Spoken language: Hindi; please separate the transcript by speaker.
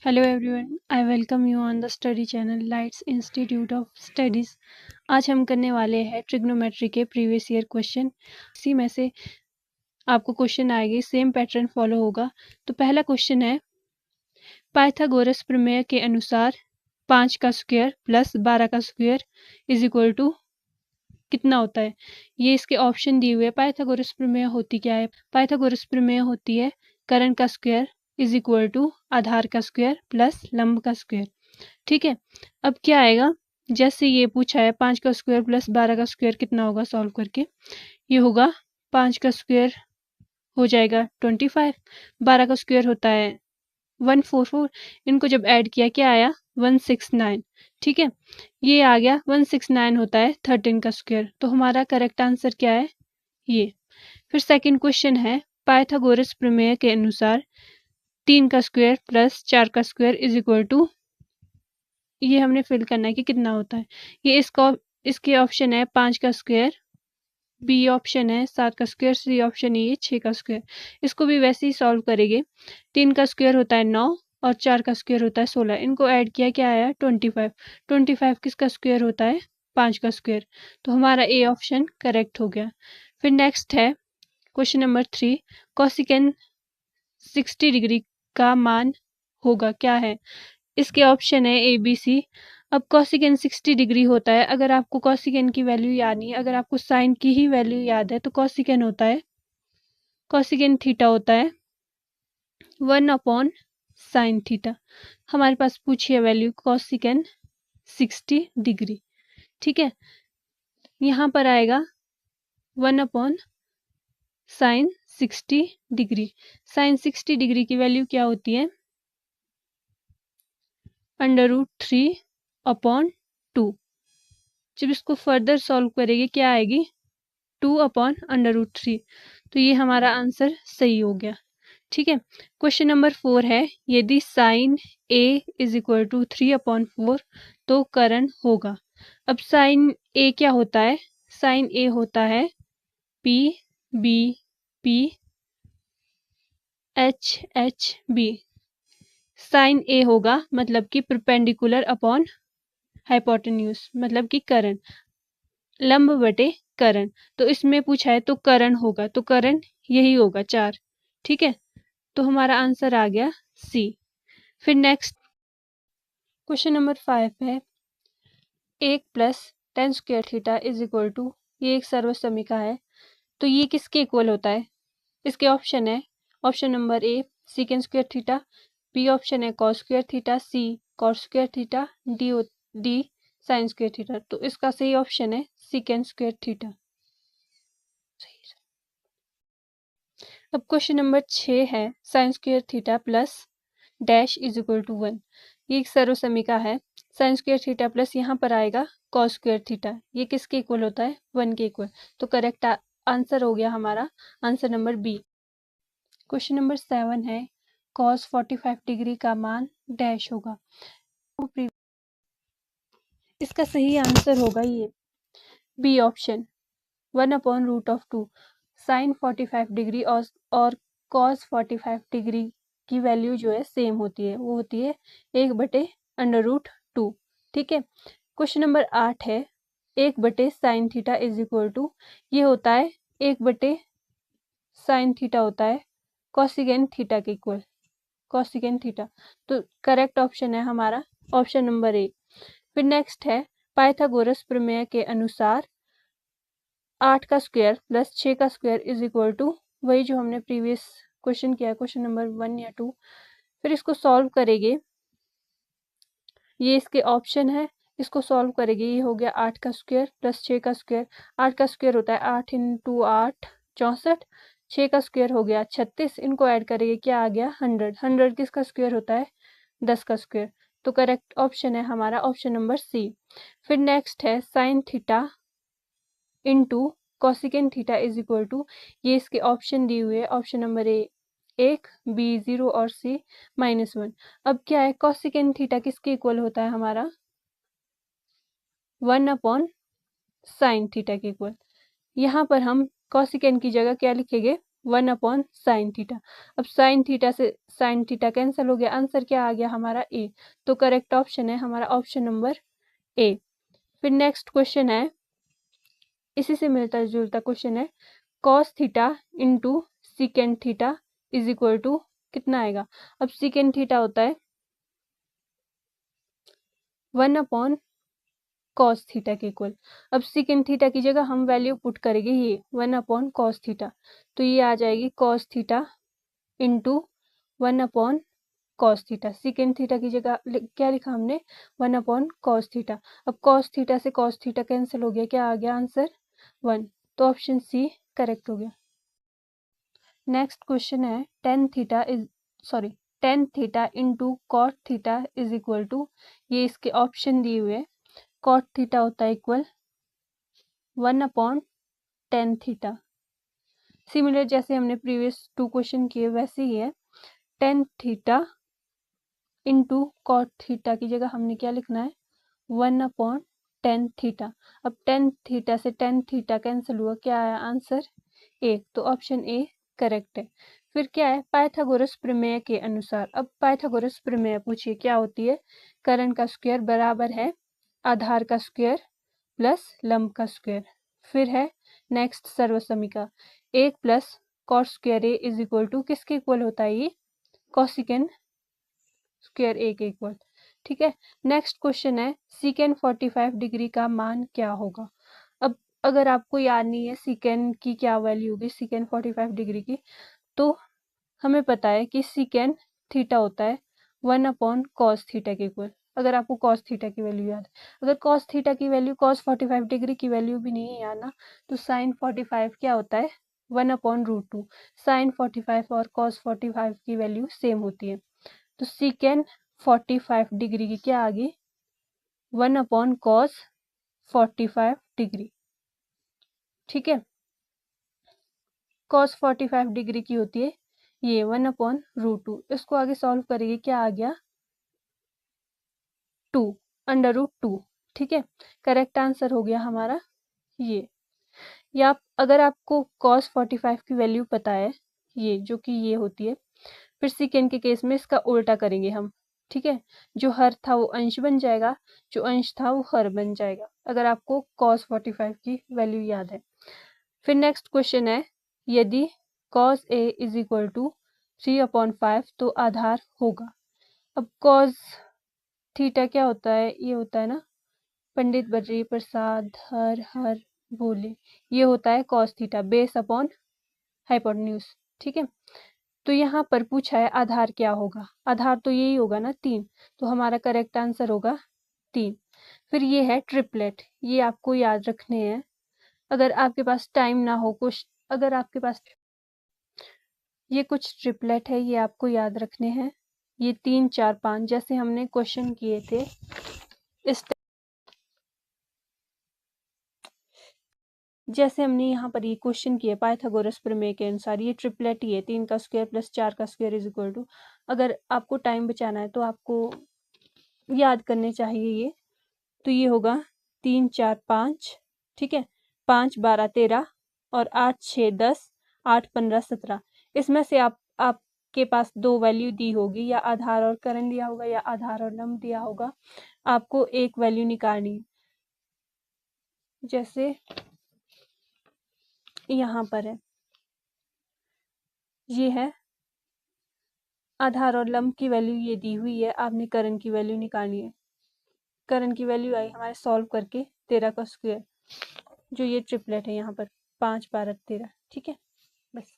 Speaker 1: Hello everyone, I welcome you on the study channel Lights Institute of Studies। आज हम करने वाले हैं ट्रिग्नोमेट्री के प्रीवियस ईयर क्वेश्चन। इसी में से आपको क्वेश्चन आएंगे, सेम पैटर्न फॉलो होगा। तो पहला क्वेश्चन है, पाइथागोरस प्रमेय के अनुसार 5 का स्क्वायर प्लस 12 का स्क्वायर इज इक्वल टू कितना होता है। ये इसके ऑप्शन दिए हुए। पाइथागोरस प्रमेय होती क्या है? पाइथागोरस प्रमेय होती है करण का स्क्वायर इज इक्वल टू आधार का स्क्वायर प्लस लंब का स्क्वायर। ठीक है, अब क्या आएगा, जैसे ये पूछा है 5 का स्क्वायर प्लस 12 का स्क्वायर कितना होगा, सॉल्व करके ये होगा 5 का स्क्वायर हो जाएगा 25, 12 का स्क्वायर होता है 144, इनको जब ऐड किया क्या आया 169। ठीक है, ये आ गया 169 होता है 13 का स्क्वायर। तो हमारा करेक्ट आंसर क्या है, ये। फिर सेकंड क्वेश्चन है, पाइथागोरस प्रमेय के अनुसार 3 का स्क्वायर प्लस 4 का स्क्वायर इज इक्वल टू, ये हमने फिल करना है कि कितना होता है। ये इसके ऑप्शन है 5 का स्क्वायर, बी ऑप्शन है 7 का स्क्वायर, सी ऑप्शन है ये 6 का स्क्वायर। इसको भी वैसे ही सॉल्व करेंगे। 3 का स्क्वायर होता है 9 और 4 का स्क्वायर होता है 16, इनको ऐड किया क्या आया 25। 25 किसका स्क्वायर होता है 5 का स्क्वायर। तो हमारा ए ऑप्शन करेक्ट हो गया। फिर नेक्स्ट है क्वेश्चन नंबर 3, कोसिकेन 60 डिग्री का मान होगा क्या है। इसके ऑप्शन है ए बी सी। अब कोसिकेन 60 डिग्री होता है, अगर आपको कोसिकेन की वैल्यू याद नहीं है, अगर आपको साइन की ही वैल्यू याद है तो कोसिकेन होता है, कोसिकेन थीटा होता है 1 अपॉन साइन थीटा। हमारे पास पूछी है वैल्यू कोसिकेन 60 डिग्री। ठीक है, यहाँ पर आएगा 1 upon sine 60 degree. Sine 60 degree की वैल्यू क्या होती है, √3 अपॉन 2। जब इसको फर्दर सॉल्व करेंगे क्या आएगी 2 अपॉन √3। तो ये हमारा आंसर सही हो गया। ठीक है, क्वेश्चन नंबर 4 है, यदि sine A is equal to 3/4 तो करण होगा। अब साइन ए क्या होता है, साइन ए होता है P B P H H B. Sine A होगा मतलब कि परपेंडिकुलर अपॉन हाइपोटेन्यूज, मतलब कि करण, लंब बटे करण। तो इसमें पूछा है तो करण होगा, तो करण यही होगा 4। ठीक है, तो हमारा आंसर आ गया सी। फिर नेक्स्ट क्वेश्चन नंबर 5 है, 1 plus tan square theta is equal to, ये एक सर्वसमीका है, तो ये किसके इक्वल होता है। इसके ऑप्शन है, option number A secant square theta, B option है cos square theta, C cos square theta, D sine square theta. तो इसका सही ऑप्शन है सीकेंड स्क्वायर थीटा। अब क्वेश्चन नंबर 6 है, sine square theta plus dash is equal to 1। ये एक सर्वसमीका है, साइन स्क्वायर थीटा प्लस यहाँ पर आएगा कॉस स्क्वायर थीटा, ये किसके इक्वल होता है 1 के इक्वल। तो करेक्ट आंसर हो गया हमारा answer number B. Question number 7 है, कॉस 45 डिग्री का मान डैश होगा। इसका सही आंसर होगा ये बी ऑप्शन 1/√2। साइन 45 डिग्री और कॉस 45 डिग्री की वैल्यू जो है सेम होती है, वो होती है 1/√2। ठीक है, क्वेश्चन नंबर 8 है, 1/साइन थीटा इज इक्वल टू, ये होता है 1/साइन थीटा होता है कॉसिकेन थीटा के इक्वल, कॉसिकेन थीटा। तो करेक्ट ऑप्शन है हमारा ऑप्शन नंबर ए। फिर नेक्स्ट है, पाइथागोरस प्रमेय के अनुसार 8 का स्क्वायर प्लस 6 का स्क्वायर इज इक्वल टू, वही जो हमने प्रीवियस क्वेश्चन किया, क्वेश्चन नंबर 1 या 2। फिर इसको सॉल्व करेंगे, ये इसके ऑप्शन है, इसको सॉल्व करेंगे, ये हो गया 8 का स्क्वायर प्लस 6 का स्क्वायर। 8 का स्क्वायर होता है 8 × 8 64, 6 का स्क्वायर हो गया 36, इनको ऐड करेंगे क्या आ गया 100। 100 किसका स्क्वायर होता है 10 का स्क्वायर। तो करेक्ट ऑप्शन है हमारा ऑप्शन नंबर सी। फिर नेक्स्ट है, sine theta into cosec theta is equal to, ये इसके ऑप्शन दिए हुए, ऑप्शन नंबर ए 1, बी 0 और सी -1। अब क्या है, कॉसिकेन थीटा किसके इक्वल होता है हमारा 1/साइन थीटा के इक्वल। यहाँ पर हम कॉसिकेन की जगह क्या लिखेंगे 1/sin थीटा। अब sin थीटा से sin थीटा कैंसिल हो गया, आंसर क्या आ गया हमारा ए। तो करेक्ट ऑप्शन है हमारा ऑप्शन नंबर ए। फिर नेक्स्ट क्वेश्चन है, इसी से मिलता जुलता क्वेश्चन है, cos theta into secant theta is equal to कितना आएगा। अब सिकेंड थीटा होता है 1/cos थीटा के इक्वल। अब सिकेंड थीटा की जगह हम वैल्यू पुट करेंगे ये 1/cos थीटा, तो ये आ जाएगी cos theta into 1/cos theta. Secant theta की जगह क्या लिखा हमने 1/cos थीटा। अब cos थीटा से cos थीटा कैंसिल हो गया, क्या आ गया आंसर 1। तो ऑप्शन सी करेक्ट हो गया। नेक्स्ट क्वेश्चन है tan theta into cot theta is equal to, ये इसके ऑप्शन दिए हुए। cot थीटा होता है इक्वल 1/tan थीटा। सिमिलर जैसे हमने प्रीवियस 2 क्वेश्चन किए वैसे ही है। tan theta into cot theta की जगह हमने क्या लिखना है 1/tan थीटा। अब tan थीटा से tan थीटा कैंसिल हुआ, क्या आया आंसर ए। तो ऑप्शन ए करेक्ट है। फिर क्या है, पाइथागोरस प्रमेय के अनुसार। अब पाइथागोरस प्रमेय पूछिए क्या होती है। कर्ण का स्क्वायर बराबर है आधार का स्क्वायर प्लस लंब का स्क्वायर। फिर है नेक्स्ट सर्वसमीका 1 plus cos square A is equal to किसके इक्वल होता है, ये कोसिकेंड स्क्वायर ए के इक्वल। ठीक है। नेक्स्ट क्वेश्चन है सीकेंड 45 डिग्री का मान क्या होगा। अब अगर आपको याद नहीं है सीकेंड की क्या वैल्यू होगी सीकेंड 45 डिग्री की, तो हमें पता है कि सीकेंड थीटा होता है 1/cos थीटा के इक्वल। अगर आपको cos थीटा की वैल्यू याद है, अगर cos थीटा की वैल्यू cos 45 डिग्री की वैल्यू भी नहीं याद ना, तो sin 45 क्या होता है 1/√2। sin 45 और cos 45 की वैल्यू सेम होती है, तो सीकेंड 45 डिग्री की क्या आ गई 1/cos 45 डिग्री। ठीक है, cos 45 डिग्री की होती है ये 1/√2। इसको आगे सॉल्व करेंगे, क्या आ गया 2 √2। ठीक है, करेक्ट आंसर हो गया हमारा ये। या अगर आपको cos 45 की वैल्यू पता है ये जो कि ये होती है, फिर सेकेंड के केस में इसका उल्टा करेंगे हम। ठीक है, जो हर था वो अंश बन जाएगा, जो अंश था वो हर बन जाएगा, अगर आपको cos 45 की वैल्यू याद है। फिर नेक्स्ट क्वेश्चन है, यदि cos a is equal to 3/5 तो आधार होगा। अब cos थीटा क्या होता है, ये होता है ना पंडित बद्री प्रसाद हर हर बोले, ये होता है cos theta base upon hypotenuse. ठीक है, तो यहाँ पर पूछा है आधार क्या होगा, आधार तो यही होगा ना 3, तो हमारा करेक्ट आंसर होगा 3। फिर ये है ट्रिपलेट, ये आपको याद रखने हैं। अगर आपके पास टाइम ना हो कुछ, अगर आपके पास ये कुछ ट्रिपलेट है ये आपको याद रखने हैं। ये 3 4 5 जैसे हमने क्वेश्चन किए थे इस जैसे हमने यहाँ पर ये क्वेश्चन किया पाइथागोरस प्रमेय के अनुसार, ये ट्रिपलेट ही है 3 का स्क्वायर प्लस 4 का स्क्वायर इज इक्वल टू। अगर आपको टाइम बचाना है तो आपको याद करने चाहिए ये, तो ये होगा 3 4 5। ठीक है, 5 12 13 और 8 6 10 8 15 17। इसमें से आपके पास 2 वैल्यू दी होगी, या आधार और करण दिया होगा या आधार और लंब दिया होगा। आपको एक वैल्यू निकालनी है, जैसे यहाँ पर है ये है आधार और लंब की वैल्यू ये दी हुई है, आपने करण की वैल्यू निकालनी है। करण की वैल्यू आई हमारे सॉल्व करके 13 का स्क्वायर, जो ये ट्रिपलेट है यहाँ पर 5 12 13। ठीक है, बस।